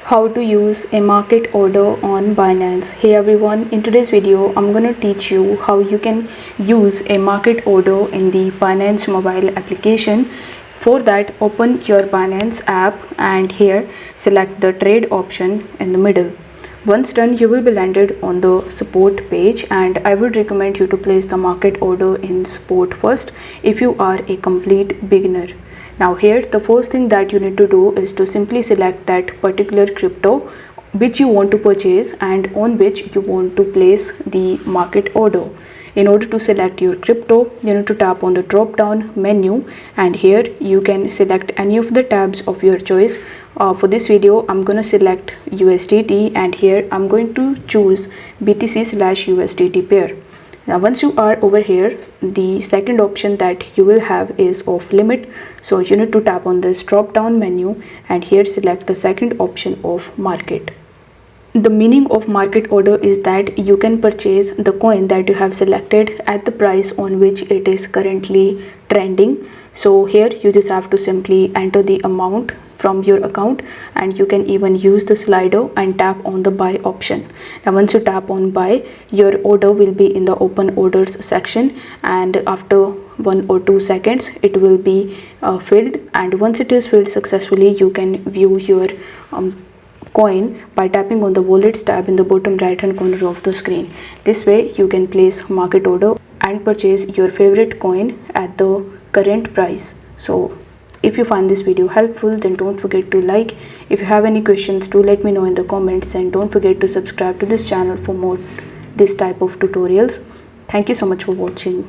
How to use a market order on Binance. Hey everyone, in today's video I'm going to teach you how you can use a market order in the Binance mobile application. For that, open your Binance app and here select the trade option in the middle. Once done, you will be landed on the support page, and I would recommend you to place the market order in support first if you are a complete beginner. Now here the first thing that you need to do is to simply select that particular crypto which you want to purchase and on which you want to place the market order. In order to select your crypto, you need to tap on the drop down menu, and here you can select any of the tabs of your choice. For this video I'm going to select USDT, and here I'm going to choose BTC/USDT pair. Now once you are over here, the second option that you will have is off limit, so you need to tap on this drop down menu and here select the second option of market. The meaning of market order is that you can purchase the coin that you have selected at the price on which it is currently trending. So here you just have to simply enter the amount from your account, and you can even use the slider and tap on the buy option. Now once you tap on buy, your order will be in the open orders section, and after 1 or 2 seconds it will be filled, and once it is filled successfully you can view your coin by tapping on the wallets tab in the bottom right hand corner of the screen. This way you can place market order and purchase your favorite coin at the current price. So if you find this video helpful, then don't forget to like. If you have any questions, do let me know in the comments, and don't forget to subscribe to this channel for more this type of tutorials. Thank you so much for watching.